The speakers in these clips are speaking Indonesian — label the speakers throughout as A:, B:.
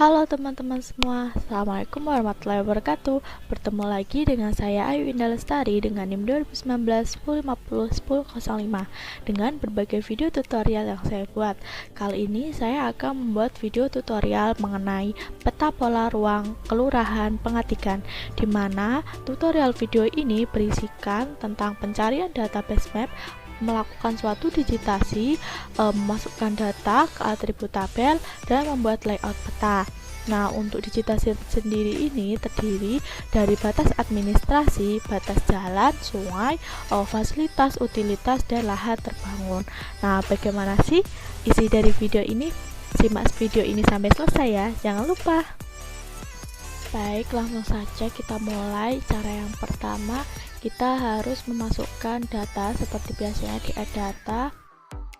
A: Halo teman-teman semua, Assalamualaikum warahmatullahi wabarakatuh. Bertemu lagi dengan saya Ayu Indah Lestari dengan NIM 2019 1050 1005 dengan berbagai video tutorial yang saya buat. Kali ini saya akan membuat video tutorial mengenai peta pola ruang kelurahan Pengatikan, di mana tutorial video ini berisikan tentang pencarian database map, melakukan suatu digitasi, memasukkan data ke atribut tabel, dan membuat layout peta. Nah, untuk digitasi sendiri ini terdiri dari batas administrasi, batas jalan, sungai, fasilitas, utilitas, dan lahan terbangun. Nah, bagaimana sih isi dari video ini? Simak video ini sampai selesai ya, jangan lupa. Baik, langsung saja kita mulai. Cara yang pertama, kita harus memasukkan data seperti biasanya di add data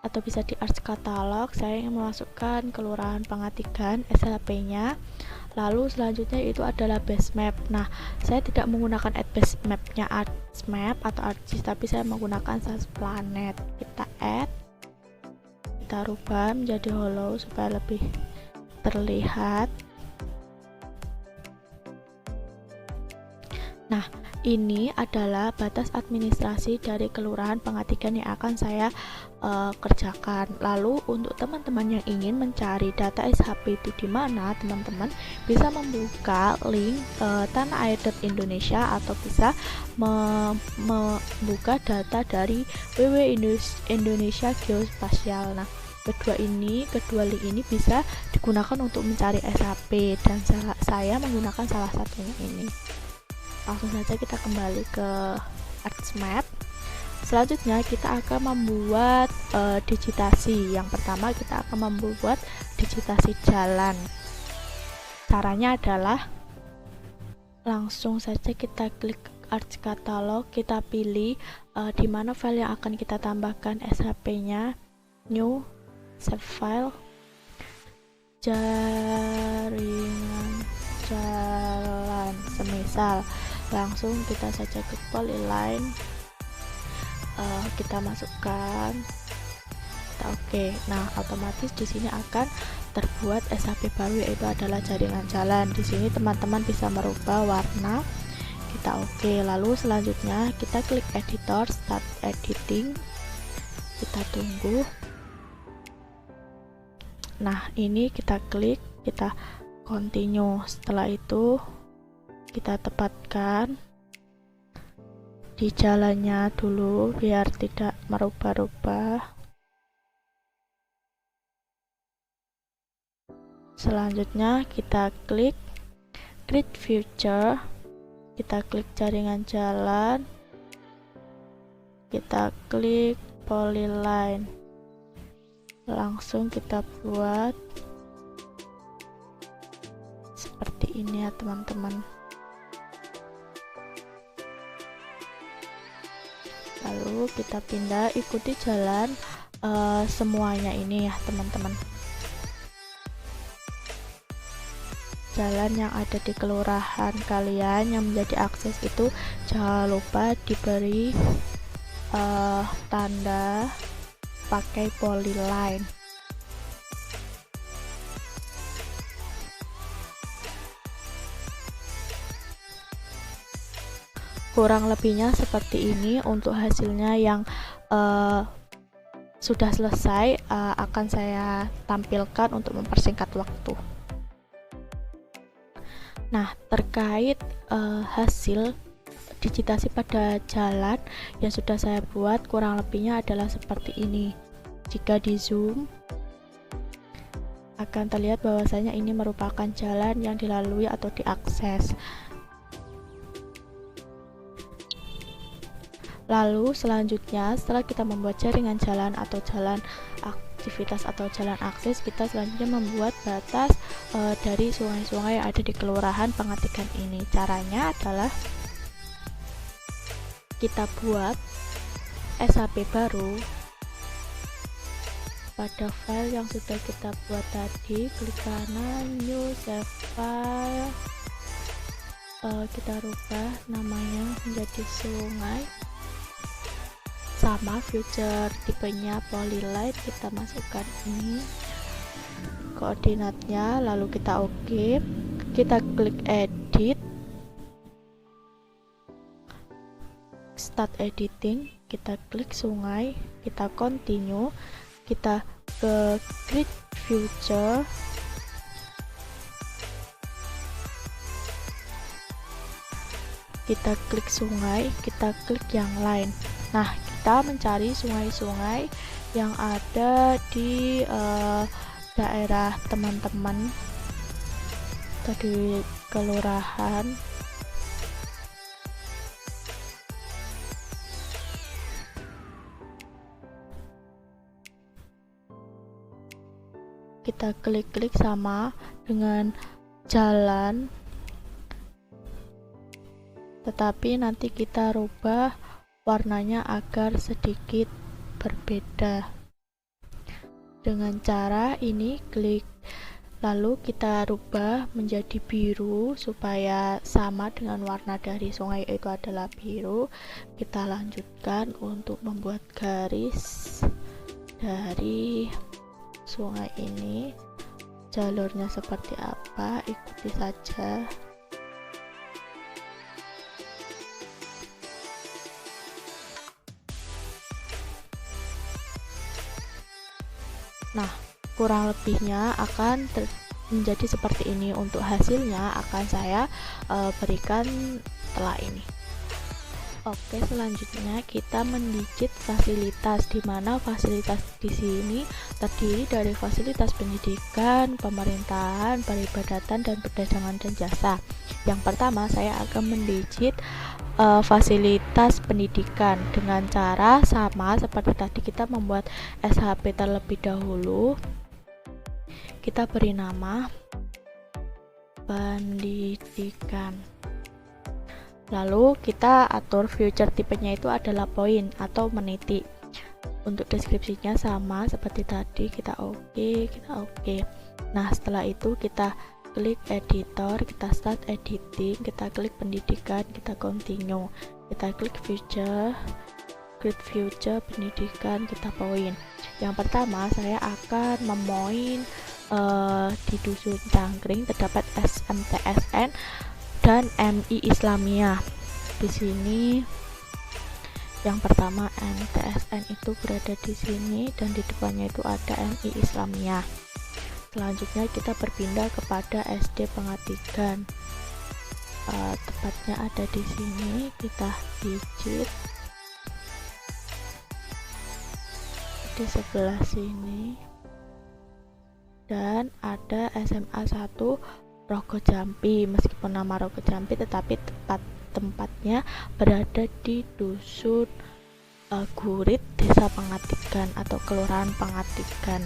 A: atau bisa di arts katalog. Saya ingin memasukkan kelurahan Pengatikan SHP nya, lalu selanjutnya itu adalah base map. Nah, saya tidak menggunakan add base map nya arts map atau ArcGIS, tapi saya menggunakan SAS Planet. Kita add, kita rubah menjadi hollow supaya lebih terlihat. Nah, ini adalah batas administrasi dari Kelurahan Pengatikan yang akan saya kerjakan. Lalu untuk teman-teman yang ingin mencari data SHP itu di mana, teman-teman bisa membuka link tanah-air.indonesia atau bisa membuka data dari www.indonesia geospasial. Nah, kedua link ini bisa digunakan untuk mencari SHP dan saya menggunakan salah satunya ini. Langsung saja kita kembali ke ArcMap. Selanjutnya kita akan membuat digitasi. Yang pertama kita akan membuat digitasi jalan. Caranya adalah langsung saja kita klik Arts Katalog, kita pilih di mana file yang akan kita tambahkan SHP-nya, New, Save File, jaringan jalan, semisal. Langsung kita saja ke polyline, kita masukkan, kita oke. Nah, otomatis di sini akan terbuat SHP baru, yaitu adalah jaringan jalan. Di sini teman-teman bisa merubah warna, kita oke. Lalu selanjutnya kita klik editor, start editing, kita tunggu. Nah, ini kita klik, kita continue. Setelah itu kita tepatkan di jalannya dulu biar tidak merubah-rubah. Selanjutnya kita klik create future, kita klik jaringan jalan, kita klik polyline, langsung kita buat seperti ini ya teman-teman. Lalu kita pindah, ikuti jalan semuanya ini ya teman-teman. Jalan yang ada di kelurahan kalian yang menjadi akses itu jangan lupa diberi tanda pakai polyline. Kurang lebihnya seperti ini. Untuk hasilnya yang sudah selesai akan saya tampilkan untuk mempersingkat waktu. Nah, terkait hasil digitasi pada jalan yang sudah saya buat, kurang lebihnya adalah seperti ini. Jika di zoom akan terlihat bahwasanya ini merupakan jalan yang dilalui atau diakses. Lalu selanjutnya, setelah kita membuat jaringan jalan atau jalan aktivitas atau jalan akses, kita selanjutnya membuat batas dari sungai-sungai yang ada di Kelurahan Pengatikan ini. Caranya adalah kita buat SHP baru pada file yang sudah kita buat tadi, klik kanan, new, save file, kita rubah namanya menjadi sungai, sama future tipenya polyline, kita masukkan ini, koordinatnya, lalu kita oke, kita klik edit, start editing, kita klik sungai, kita continue, kita ke grid future, kita klik sungai, kita klik yang lain. Nah, kita mencari sungai-sungai yang ada di daerah teman-teman tadi, kelurahan. Kita klik-klik sama dengan jalan, tetapi nanti kita rubah warnanya agar sedikit berbeda dengan cara ini, klik lalu kita rubah menjadi biru supaya sama dengan warna dari sungai itu adalah biru. Kita lanjutkan untuk membuat garis dari sungai ini, jalurnya seperti apa, ikuti saja. Nah, kurang lebihnya akan menjadi seperti ini. Untuk hasilnya akan saya berikan setelah ini. Oke, selanjutnya kita mendigit fasilitas, di mana fasilitas di sini terdiri dari fasilitas pendidikan, pemerintahan, peribadatan, dan perdagangan dan jasa. Yang pertama, saya akan mendigit fasilitas pendidikan dengan cara sama seperti tadi, kita membuat SHP terlebih dahulu. Kita beri nama pendidikan, lalu kita atur future tipenya itu adalah poin atau meniti. Untuk deskripsinya sama seperti tadi, kita oke. Nah, setelah itu kita klik editor, kita start editing, kita klik pendidikan, kita continue, kita klik future, grid future, pendidikan, kita poin. Yang pertama, saya akan memoin di Dusun Cangkring terdapat SMTSN dan MI Islamiyah. Di sini yang pertama MTSN itu berada di sini dan di depannya itu ada MI Islamiyah. Selanjutnya kita berpindah kepada SD Pengatigan, tepatnya ada di sini. Kita digit di sebelah sini, dan ada SMA 1 Rogo Jampi. Meskipun nama Rogo Jampi, tetapi tempatnya berada di Dusun Gurit, Desa Pengatigan atau Kelurahan Pengatigan.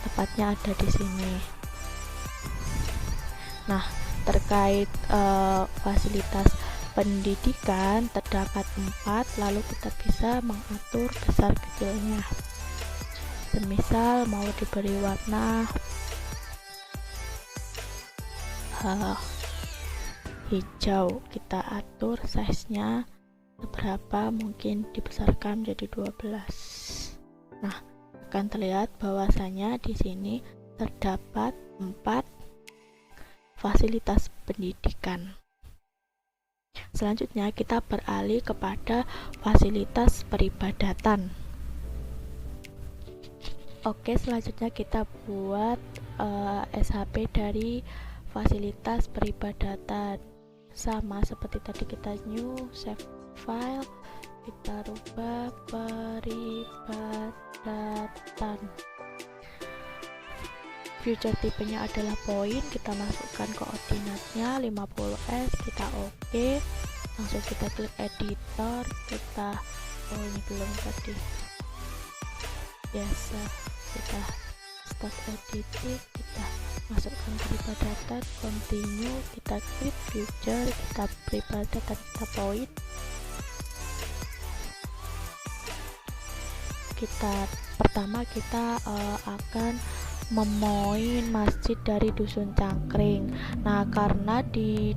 A: Tepatnya ada di sini. Nah, terkait fasilitas pendidikan terdapat 4, lalu kita bisa mengatur besar kecilnya. Semisal mau diberi warna hijau, kita atur size-nya seberapa, mungkin dibesarkan menjadi 12. Nah, akan terlihat bahwasanya di sini terdapat 4 fasilitas pendidikan. Selanjutnya kita beralih kepada fasilitas peribadatan. Oke, selanjutnya kita buat SHP dari fasilitas peribadatan. Sama seperti tadi, kita new, save file, kita rubah peribadatan. Future tipenya adalah poin, kita masukkan koordinatnya 50S, kita oke. Langsung kita klik editor, kita ini belum tadi. Biasa kita start editing, kita masukkan peribadatan, continue, kita klik future, kita peribadatan, kita poin. Pertama kita akan memoin masjid dari Dusun Cangkring. Nah, karena di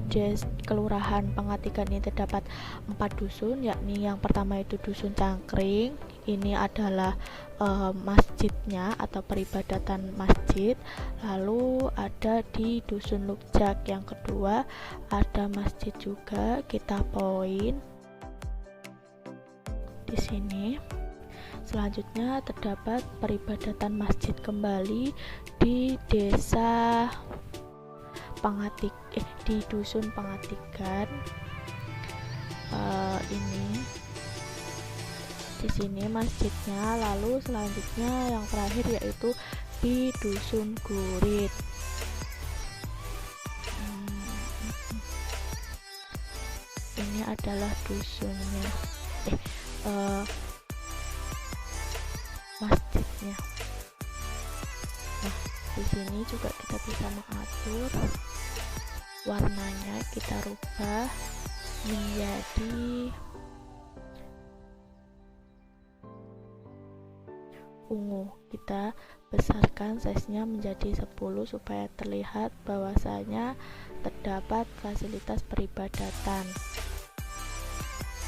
A: Kelurahan Pengatigan ini terdapat 4 dusun, yakni yang pertama itu Dusun Cangkring, ini adalah masjidnya atau peribadatan masjid. Lalu ada di Dusun Lukjak yang kedua, ada masjid juga, kita poin di sini. Selanjutnya terdapat peribadatan masjid kembali di desa di Dusun Pangatikan. Ini di sini masjidnya. Lalu selanjutnya yang terakhir yaitu di Dusun Gurit. Ini adalah dusunnya, masjidnya. Nah, di sini juga kita bisa mengatur warnanya, kita rubah menjadi ungu. Kita besarkan size-nya menjadi 10 supaya terlihat bahwasanya terdapat fasilitas peribadatan.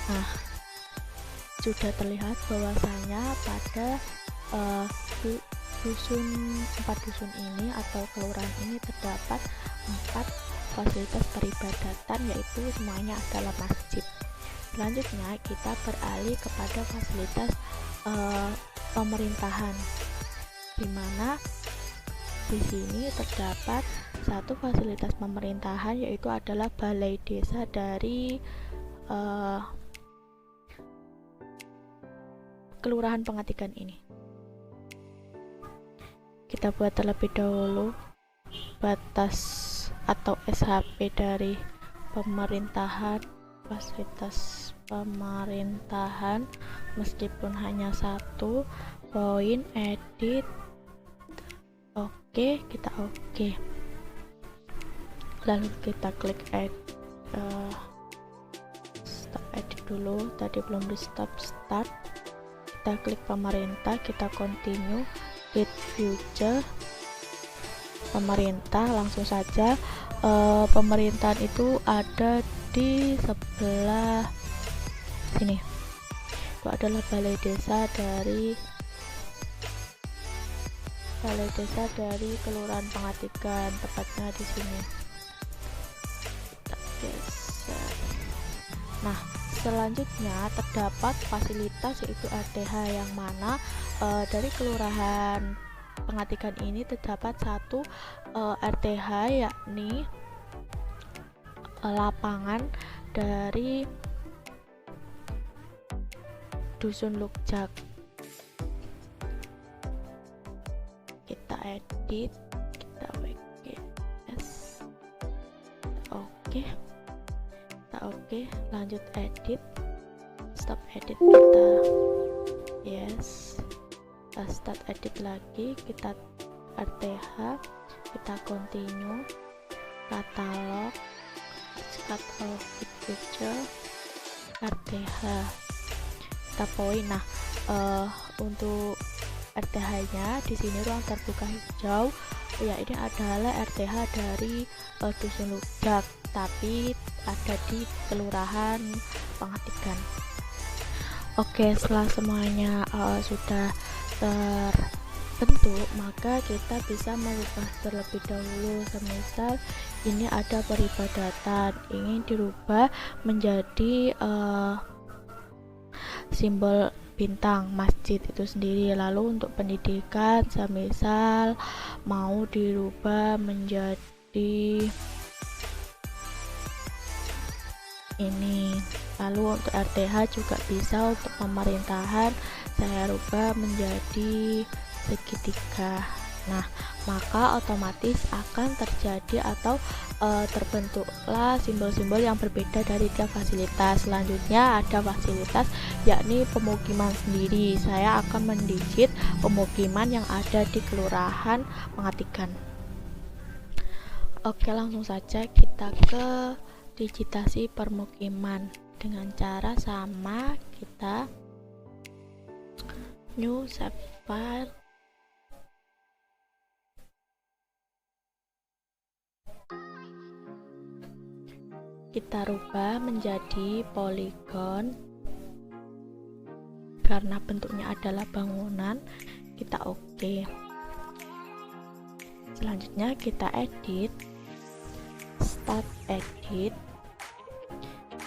A: Nah, sudah terlihat bahwasanya pada empat dusun ini atau kelurahan ini terdapat 4 fasilitas peribadatan, yaitu semuanya adalah masjid. Selanjutnya kita beralih kepada fasilitas pemerintahan, di mana di sini terdapat satu fasilitas pemerintahan, yaitu adalah balai desa dari Kelurahan Pangatikan ini. Kita buat terlebih dahulu batas atau SHP dari pemerintahan, fasilitas pemerintahan, meskipun hanya satu, poin, edit, oke, kita oke. Lalu kita klik stop edit dulu, tadi belum di start. Kita klik pemerintah, kita continue, hit future, pemerintah, langsung saja. Pemerintahan itu ada di sebelah sini. Itu adalah balai desa dari Kelurahan Pangatikan, tepatnya di sini. Kita geser. Nah, selanjutnya terdapat fasilitas yaitu RTH, yang mana dari Kelurahan Pangatikan ini terdapat satu RTH, yakni lapangan dari Dusun Lukjak. Kita edit, kita WGS, oke. Oke, lanjut edit, stop edit, kita yes, kita start edit lagi, kita RTH, kita continue, katalog picture, RTH, kita poin. Nah, untuk RTH-nya di sini ruang terbuka hijau, ya ini adalah RTH dari Dusun Lukjak, tapi ada di Kelurahan Pangatikan. Oke, setelah semuanya sudah terbentuk, maka kita bisa merubah terlebih dahulu. Semisal ini ada peribadatan, ingin dirubah menjadi simbol bintang masjid itu sendiri. Lalu untuk pendidikan, semisal mau dirubah menjadi ini. Lalu untuk RTH juga bisa. Untuk pemerintahan saya rubah menjadi segitiga. Nah, maka otomatis akan terjadi atau terbentuklah simbol-simbol yang berbeda dari tiap fasilitas. Selanjutnya ada fasilitas yakni pemukiman sendiri. Saya akan mendigit pemukiman yang ada di Kelurahan Pangatikan. Oke, langsung saja kita ke digitasi permukiman dengan cara sama, kita new save file, kita rubah menjadi poligon karena bentuknya adalah bangunan, kita oke. Selanjutnya kita edit, start edit,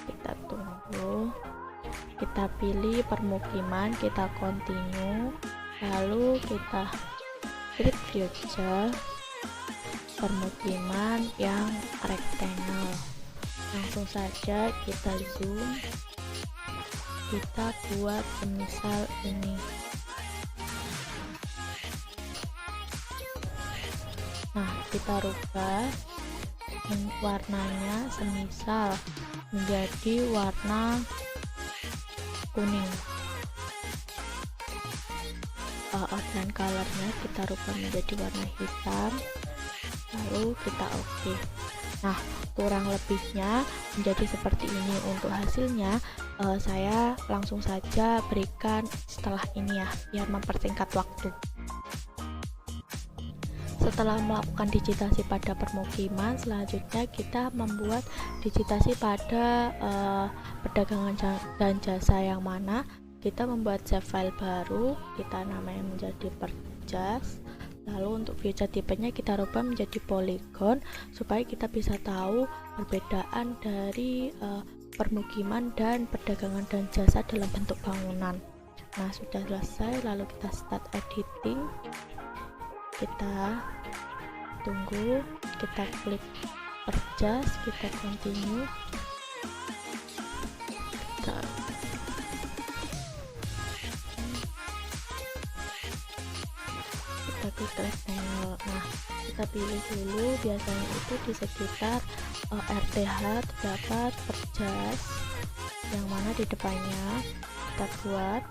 A: kita tunggu, kita pilih permukiman, kita continue, lalu kita klik future permukiman yang rectangle. Langsung saja kita zoom, kita buat semisal ini. Nah, kita rubah warnanya semisal menjadi warna kuning. Outline colornya kita rubah menjadi warna hitam, lalu kita oke. Nah, kurang lebihnya menjadi seperti ini. Untuk hasilnya saya langsung saja berikan setelah ini ya, biar mempersingkat waktu. Setelah melakukan digitasi pada permukiman, selanjutnya kita membuat digitasi pada perdagangan dan jasa, yang mana kita membuat save file baru, kita namanya menjadi purchase. Lalu untuk future tipenya kita rubah menjadi polygon supaya kita bisa tahu perbedaan dari permukiman dan perdagangan dan jasa dalam bentuk bangunan. Nah, sudah selesai, lalu kita start editing, kita tunggu, kita klik purchase, kita continue, kita klik rectangle. Nah, kita pilih dulu, biasanya itu di sekitar RTH terdapat purchase, yang mana di depannya kita buat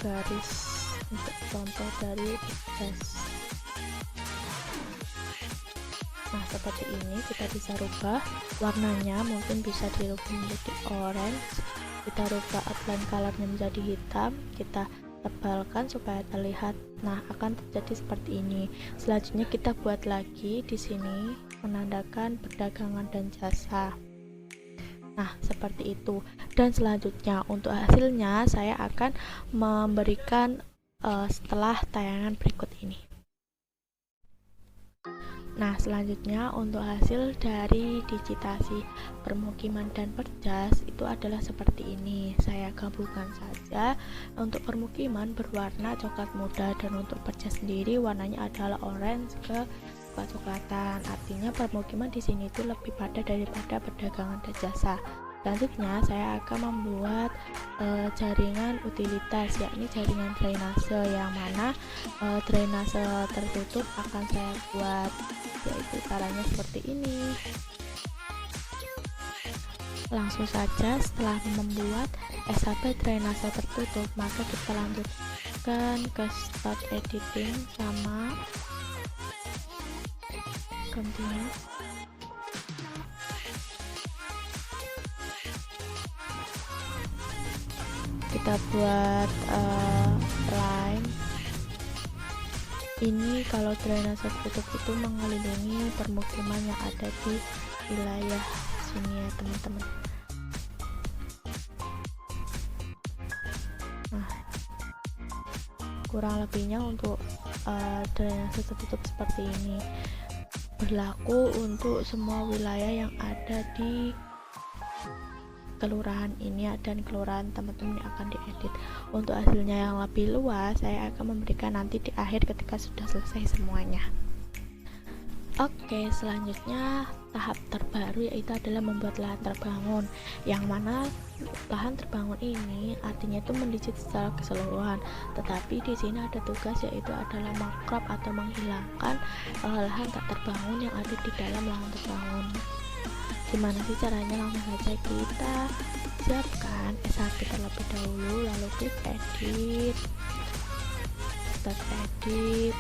A: garis untuk contoh dari purchase. Nah, seperti ini kita bisa rubah warnanya, mungkin bisa dirubah menjadi orange, kita rubah outline colornya menjadi hitam, kita tebalkan supaya terlihat. Nah, akan terjadi seperti ini. Selanjutnya kita buat lagi di sini menandakan perdagangan dan jasa. Nah, seperti itu. Dan selanjutnya untuk hasilnya saya akan memberikan setelah tayangan berikut ini. Nah, selanjutnya untuk hasil dari digitasi permukiman dan purchase itu adalah seperti ini. Saya gabungkan saja. Untuk permukiman berwarna coklat muda, dan untuk purchase sendiri warnanya adalah orange ke coklat-coklatan. Artinya permukiman di sini itu lebih padat daripada perdagangan dan jasa. Selanjutnya saya akan membuat jaringan utilitas, yakni jaringan drainase, yang mana drainase tertutup akan saya buat, yaitu caranya seperti ini. Langsung saja setelah membuat SHP drainase tertutup, maka kita lanjutkan ke start editing sama continue. Kita buat line ini. Kalau drainase tertutup itu mengelilingi permukiman yang ada di wilayah sini ya teman-teman. Nah, kurang lebihnya untuk drainase tertutup seperti ini berlaku untuk semua wilayah yang ada di kelurahan ini dan kelurahan teman-teman yang akan diedit. Untuk hasilnya yang lebih luas saya akan memberikan nanti di akhir ketika sudah selesai semuanya. Oke, selanjutnya tahap terbaru yaitu adalah membuat lahan terbangun, yang mana lahan terbangun ini artinya itu mendigit secara keseluruhan, tetapi di sini ada tugas yaitu adalah mengcrop atau menghilangkan lahan tak terbangun yang ada di dalam lahan terbangun. Gimana sih caranya? Langsung saja kita siapkan SHP terlebih dahulu, lalu klik edit, start edit,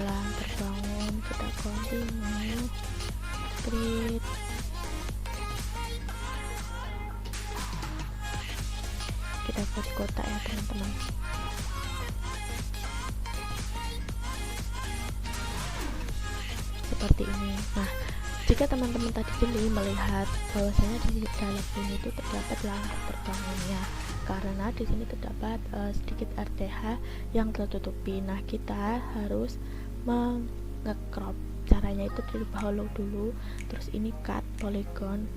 A: lahan terbangun, kita continue, create, kita buat kotak ya teman-teman. Seperti ini. Nah, Jika teman-teman tadi jeli melihat bahwasanya di dalam ini itu terdapat lahan terbangunnya, karena di sini terdapat sedikit RTH yang tertutupi. Nah, kita harus nge-crop. Caranya itu dari hollow dulu, terus ini cut polygon.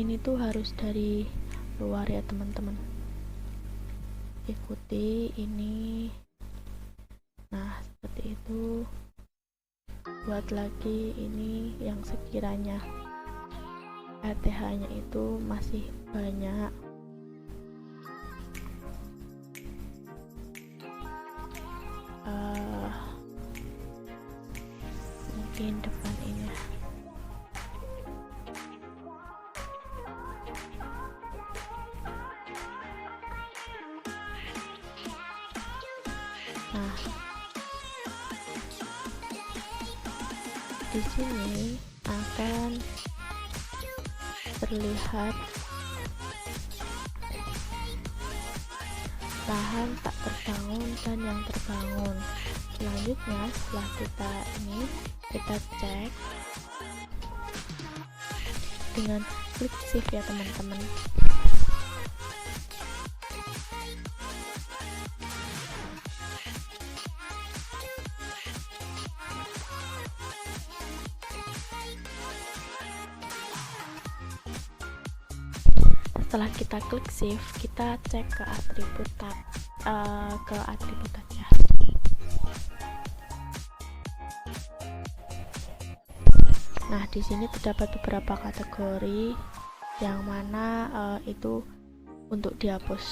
A: Ini tuh harus dari luar ya teman-teman. Ikuti ini. Nah, seperti itu. Buat lagi ini yang sekiranya RTH nya itu masih banyak. Mungkin depan ini. Nah, di sini akan terlihat lahan tak terbangun dan yang terbangun. Selanjutnya setelah kita cek dengan klik shift ya teman-teman. Setelah kita klik shift, kita cek ke atribut aja. Nah, di sini terdapat beberapa kategori yang mana itu untuk dihapus.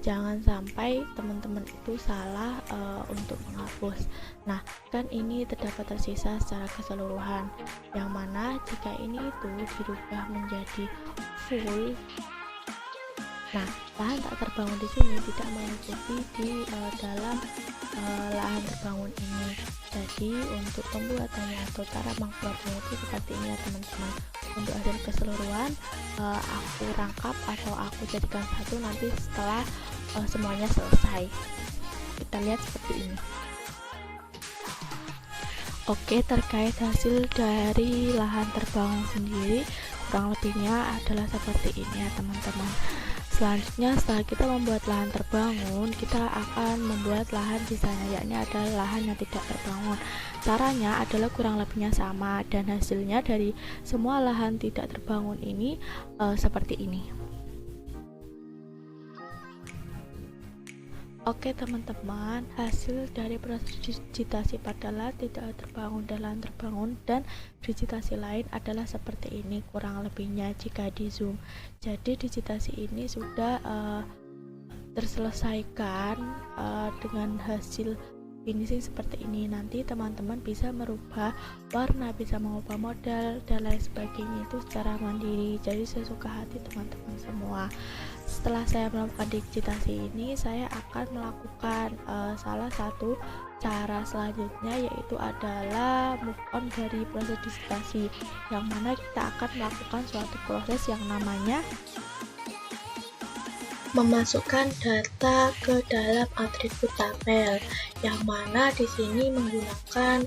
A: Jangan sampai teman-teman itu salah untuk menghapus. Nah, kan ini terdapat tersisa secara keseluruhan, yang mana jika ini itu dirubah menjadi full, nah lahan tak terbangun di sini tidak mengikuti di dalam lahan terbangun ini. Jadi untuk pembuatannya atau cara mengkeluarkannya itu seperti ini ya teman-teman. Untuk hasil keseluruhan aku rangkap atau aku jadikan satu nanti setelah semuanya selesai. Kita lihat seperti ini. Oke, terkait hasil dari lahan terbangun sendiri kurang lebihnya adalah seperti ini ya teman-teman. Selanjutnya setelah kita membuat lahan terbangun, kita akan membuat lahan sisanya, yakni adalah lahan yang tidak terbangun. Caranya adalah kurang lebihnya sama, dan hasilnya dari semua lahan tidak terbangun ini seperti ini. Oke teman-teman, hasil dari proses digitasi pada lahan tidak terbangun dan lahan terbangun dan digitasi lain adalah seperti ini kurang lebihnya jika di zoom. Jadi digitasi ini sudah terselesaikan dengan hasil finishing seperti ini. Nanti teman-teman bisa merubah warna, bisa mengubah model dan lain sebagainya itu secara mandiri, jadi sesuka hati teman-teman semua. Setelah saya melakukan digitasi ini, saya akan melakukan salah satu cara selanjutnya, yaitu adalah move on dari proses digitasi, yang mana kita akan melakukan suatu proses yang namanya memasukkan data ke dalam atribut tabel, yang mana di sini menggunakan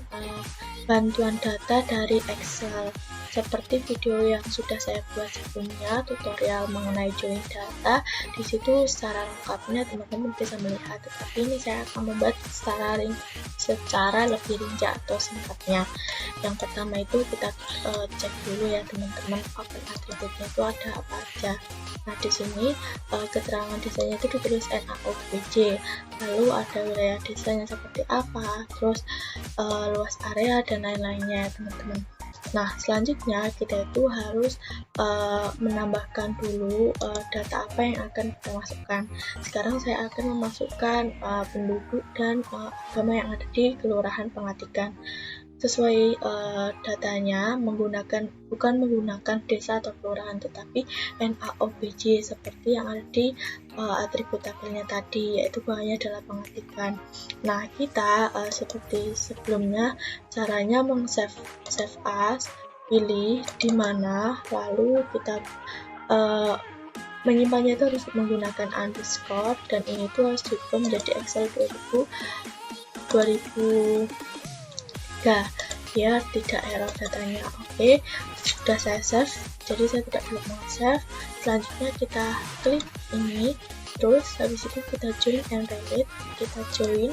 A: bantuan data dari Excel. Seperti video yang sudah saya buat sebelumnya, tutorial mengenai join data, di situ secara lengkapnya teman-teman bisa melihat. Tetapi ini saya akan membuat secara lebih rinci atau singkatnya. Yang pertama itu kita cek dulu ya teman-teman, tabel atributnya itu ada apa aja. Nah di sini keterangan desanya itu ditulis NaOBJ, lalu ada wilayah desanya seperti apa, terus luas area dan lain-lainnya teman-teman. Nah selanjutnya kita itu harus menambahkan dulu data apa yang akan kita masukkan. Sekarang saya akan memasukkan penduduk dan agama yang ada di Kelurahan Pengatikan. Sesuai datanya bukan menggunakan desa atau kelurahan, tetapi NaOBJ seperti yang ada di atribut tabelnya tadi, yaitu bawahnya adalah Pengatikan. Nah kita seperti sebelumnya, caranya save as, pilih di mana, lalu kita
B: menyimpannya itu harus menggunakan underscore, dan ini tuh harus diubah menjadi Excel 2003 biar tidak error datanya. Oke, sudah saya save, jadi saya tidak perlu save. Selanjutnya kita klik ini, terus habis itu kita join and relate, kita join.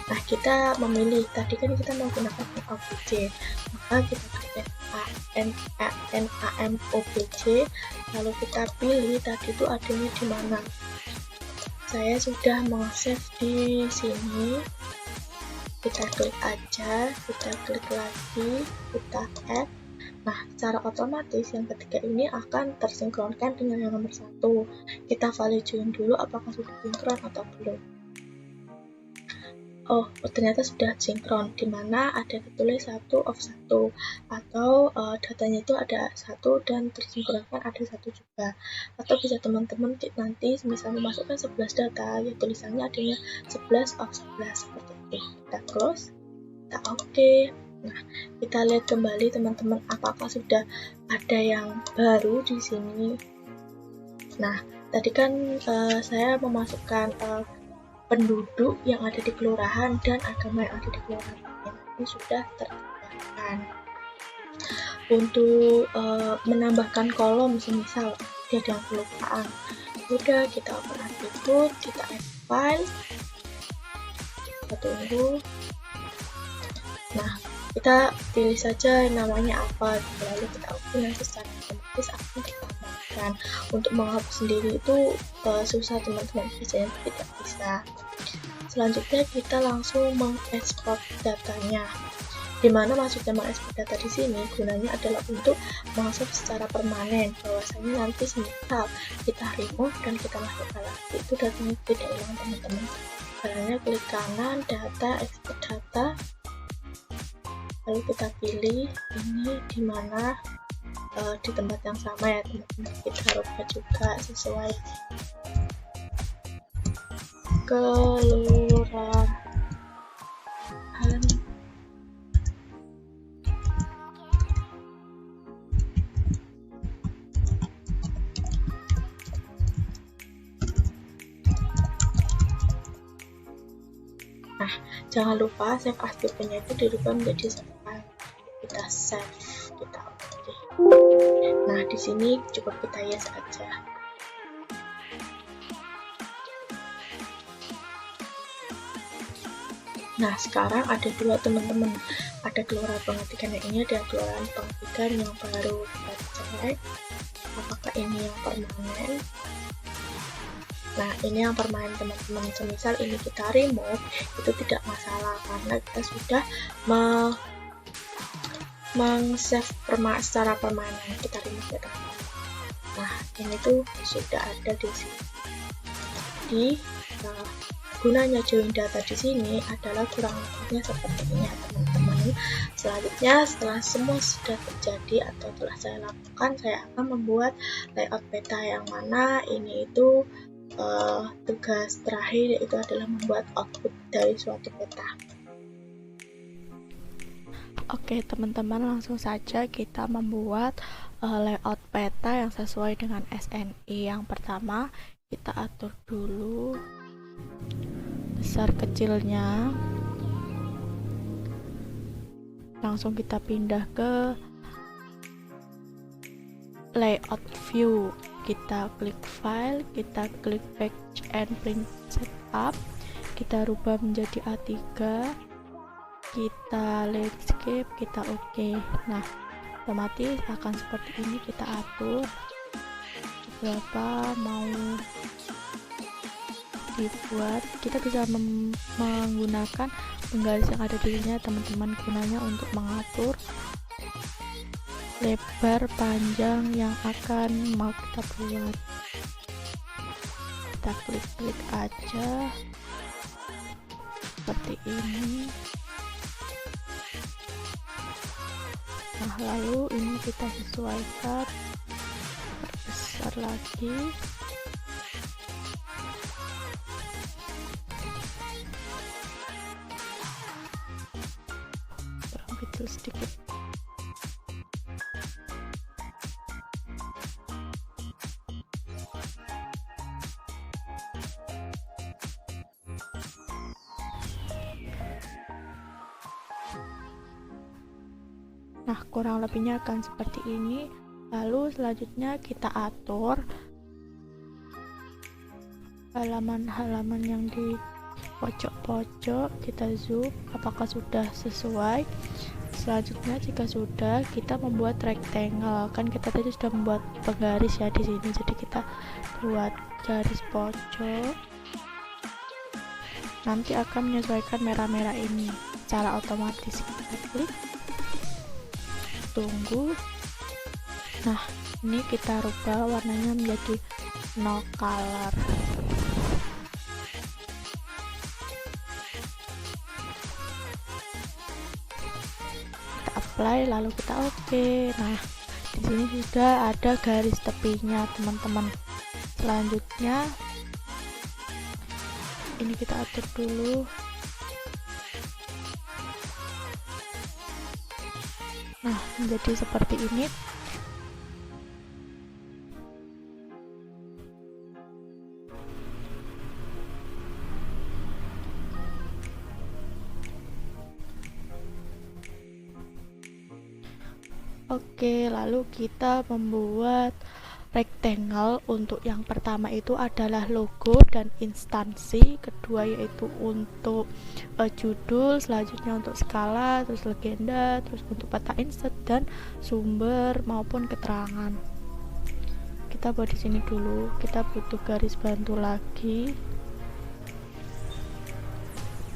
B: Nah, kita memilih, tadi kan kita menggunakan OBJ, maka kita klik NAMOBJ, lalu kita pilih tadi itu adanya di mana. Saya sudah save di sini, kita klik aja, kita klik lagi, kita add. Nah, secara otomatis yang ketiga ini akan tersinkronkan dengan yang nomor 1. Kita validatein dulu apakah sudah sinkron atau belum. Oh, ternyata sudah sinkron, dimana ada ditulis 1 of 1, atau datanya itu ada 1 dan tersinkronkan ada 1 juga. Atau bisa teman-teman nanti misalnya memasukkan 11 data, ya tulisannya adanya 11 of 11 seperti itu. Kita close, kita oke. Nah, kita lihat kembali teman-teman apakah sudah ada yang baru di sini. Nah, tadi kan saya memasukkan penduduk yang ada di kelurahan dan agama yang ada di kelurahan ini sudah tertambahkan. Untuk menambahkan kolom, semisal dia ada yang kelupaan, udah kita open attribute, kita add file, kita tunggu. Nah, kita pilih saja namanya apa, lalu kita open, nanti secara otomatis akan ditambahkan. Untuk menghapus sendiri itu susah teman-teman, biasanya tidak bisa. Selanjutnya kita langsung mengekspor datanya. Dimana maksudnya mengekspor data di sini gunanya adalah untuk mengasah secara permanen, bahwasanya nanti semisal kita remove dan kita masukkan lagi, itu datanya tidak hilang teman-teman. Caranya klik kanan, data, ekspor data, lalu kita pilih ini dimana di tempat yang sama ya teman-teman, kita rubah juga sesuai kelurahan. Nah, jangan lupa save as type-nya itu dirubah menjadi save file. Kita save, kita oke. Nah, di sini cukup kita yes aja. Nah, sekarang ada dua teman-teman, ada kelurahan pengetikan yang ini, ada kelurahan pengetikan yang baru. Kita cek apakah ini yang permanen. Nah, ini yang permanen teman-teman. Semisal ini kita remove, itu tidak masalah karena kita sudah meng-save secara permanen. Kita remove ya teman-teman. Nah, ini tuh sudah ada di sini. Jadi gunanya join data di sini adalah kurang lebihnya seperti ini ya teman-teman. Selanjutnya, setelah semua sudah terjadi atau telah saya lakukan, saya akan membuat layout peta yang mana ini itu tugas terakhir, yaitu adalah membuat output dari suatu peta.
A: Oke teman-teman, langsung saja kita membuat layout peta yang sesuai dengan SNI. Yang pertama, kita atur dulu besar kecilnya, langsung kita pindah ke layout view, kita klik file, kita klik package and print setup, kita rubah menjadi A3, kita landscape, kita oke. Nah, otomatis akan seperti ini. Kita atur berapa mau dibuat. Kita bisa menggunakan penggaris yang ada di sini teman-teman, gunanya untuk mengatur lebar panjang yang akan mau kita buat. Kita klik-klik aja seperti ini. Nah, lalu ini kita sesuaikan, perbesar lagi. Kecil sedikit. Nah, kurang lebihnya akan seperti ini. Lalu selanjutnya kita atur halaman-halaman yang di pojok-pojok, kita zoom apakah sudah sesuai. Selanjutnya jika sudah, kita membuat rectangle. Kan kita tadi sudah membuat penggaris ya di sini, jadi kita buat garis pojok. Nanti akan menyesuaikan merah-merah ini secara otomatis. Kita klik, tunggu. Nah, ini kita rubah warnanya menjadi no color. Kita apply, lalu kita oke. Nah, di sini sudah ada garis tepinya, teman-teman. Selanjutnya ini kita atur dulu. Nah, menjadi seperti ini. Oke, lalu kita membuat rectangle. Untuk yang pertama itu adalah logo dan instansi, kedua yaitu untuk judul, selanjutnya untuk skala, terus legenda, terus untuk peta insert dan sumber maupun keterangan. Kita buat di sini dulu. Kita butuh garis bantu lagi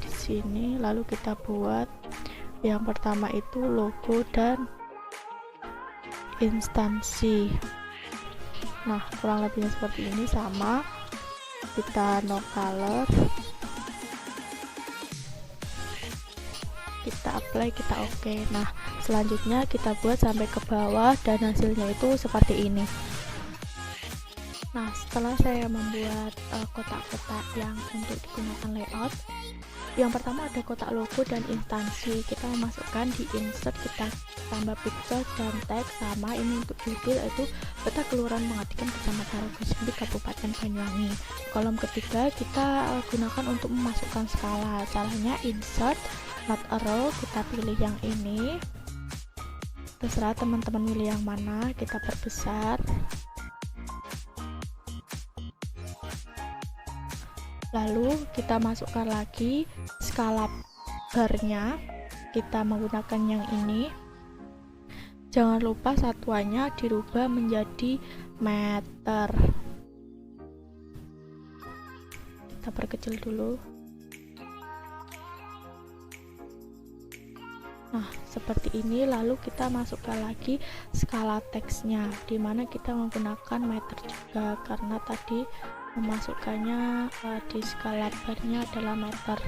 A: di sini, lalu kita buat yang pertama itu logo dan instansi. Nah, kurang lebihnya seperti ini, sama. Kita no color, kita apply, kita oke. Nah, selanjutnya kita buat sampai ke bawah dan hasilnya itu seperti ini. Nah, setelah saya membuat kotak-kotak yang untuk digunakan layout, yang pertama ada kotak logo dan instansi. Kita memasukkan di insert, kita tambah picture dan teks, sama ini untuk judul yaitu Peta Kelurahan Mengabdikan Kecamatan Rogosimbi Kabupaten Banyuwangi. Kolom ketiga kita gunakan untuk memasukkan skala. Caranya insert, not a row, kita pilih yang ini. Terserah teman-teman pilih yang mana, kita perbesar. Lalu kita masukkan lagi skala barnya, kita menggunakan yang ini. Jangan lupa satuannya dirubah menjadi meter. Kita perkecil dulu. Nah, seperti ini. Lalu kita masukkan lagi skala teksnya, dimana kita menggunakan meter juga, karena tadi memasukkannya di skala barnya adalah meter.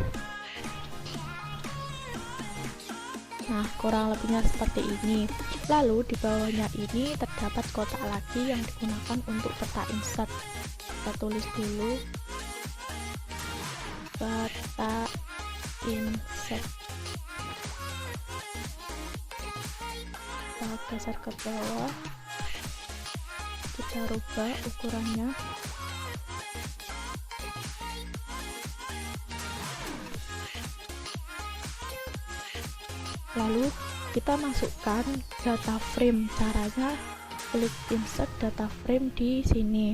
A: Nah, kurang lebihnya seperti ini. Lalu di bawahnya ini terdapat kotak lagi yang digunakan untuk peta insert. Kita tulis dulu peta insert. Kita geser ke bawah, kita rubah ukurannya. Lalu kita masukkan data frame. Caranya klik insert data frame di sini.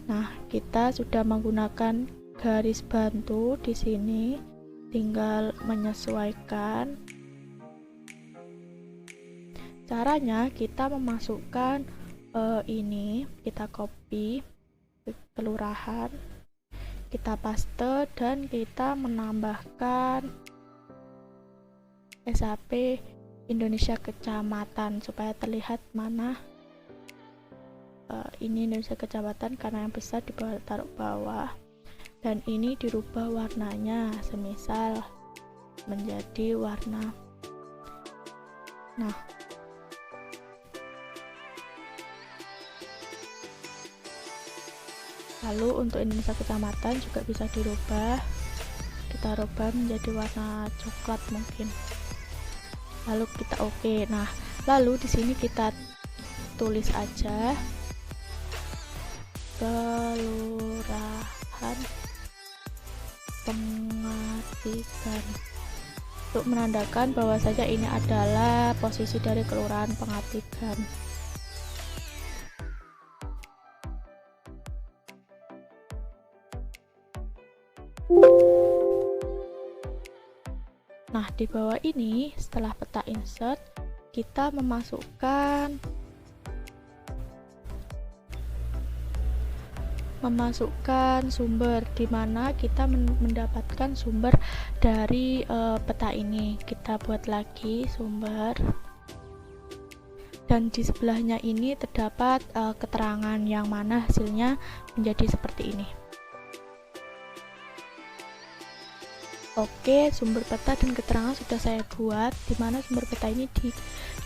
A: Nah, kita sudah menggunakan garis bantu di sini, tinggal menyesuaikan. Caranya kita memasukkan ini, kita copy kelurahan, kita paste dan kita menambahkan SAP Indonesia Kecamatan supaya terlihat mana ini Indonesia Kecamatan, karena yang besar di bawah taruh bawah, dan ini dirubah warnanya semisal menjadi warna. Nah, lalu untuk Indonesia Kecamatan juga bisa dirubah, kita rubah menjadi warna coklat mungkin. Lalu kita oke. Nah, lalu di sini kita tulis aja Kelurahan Pengabdikan untuk menandakan bahwasanya ini adalah posisi dari kelurahan Pengatigan. Nah, di bawah ini setelah peta insert, kita memasukkan sumber, di mana kita mendapatkan sumber dari peta ini. Kita buat lagi sumber, dan di sebelahnya ini terdapat keterangan yang mana hasilnya menjadi seperti ini. Oke, sumber peta dan keterangan sudah saya buat, di mana sumber peta ini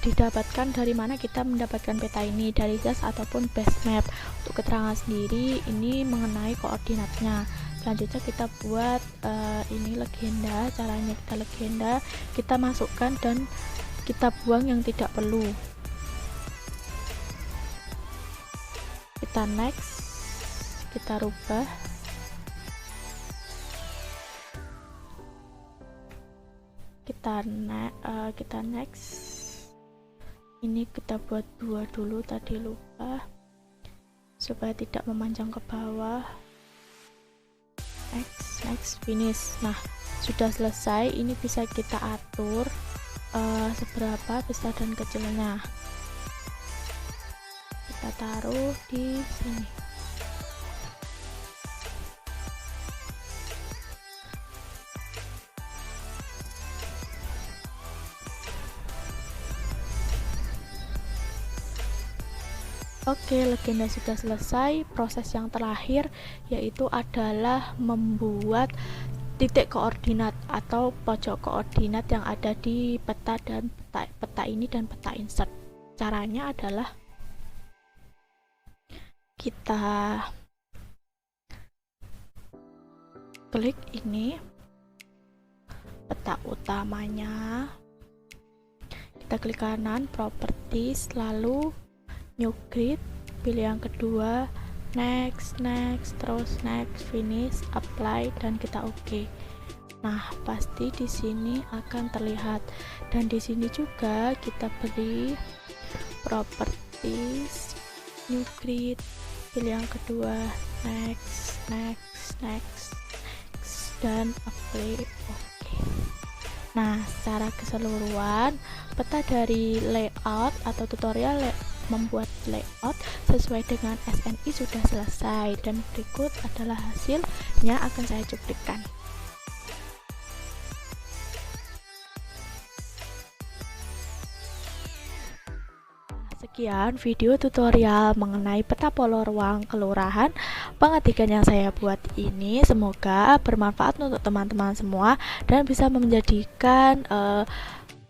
A: didapatkan dari mana kita mendapatkan peta ini, dari SAS ataupun base map. Untuk keterangan sendiri ini mengenai koordinatnya. Selanjutnya kita buat ini legenda. Caranya kita legenda, kita masukkan dan kita buang yang tidak perlu. Kita next, kita rubah. Kita next, ini kita buat 2 dulu, tadi lupa, supaya tidak memanjang ke bawah. Next, finish. Nah, sudah selesai. Ini bisa kita atur seberapa besar dan kecilnya. Kita taruh di sini. Oke, legenda sudah selesai. Proses yang terakhir yaitu adalah membuat titik koordinat atau pojok koordinat yang ada di peta dan peta ini dan peta insert. Caranya adalah kita klik ini peta utamanya, kita klik kanan properties, lalu new grid, pilih yang kedua, next, terus next, finish, apply, dan kita oke. Nah, pasti di sini akan terlihat, dan di sini juga kita beri properties, new grid, pilih yang kedua, next, dan apply, oke. Nah, secara keseluruhan peta dari layout atau tutorial membuat layout sesuai dengan SNI sudah selesai, dan berikut adalah hasilnya akan saya cuplikan. Sekian video tutorial mengenai peta pola ruang kelurahan Pengatigan yang saya buat ini. Semoga bermanfaat untuk teman-teman semua dan bisa menjadikan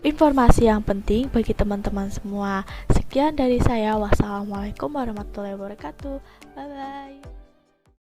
A: informasi yang penting bagi teman-teman semua. Sekian dari saya. Wassalamualaikum warahmatullahi wabarakatuh. Bye bye.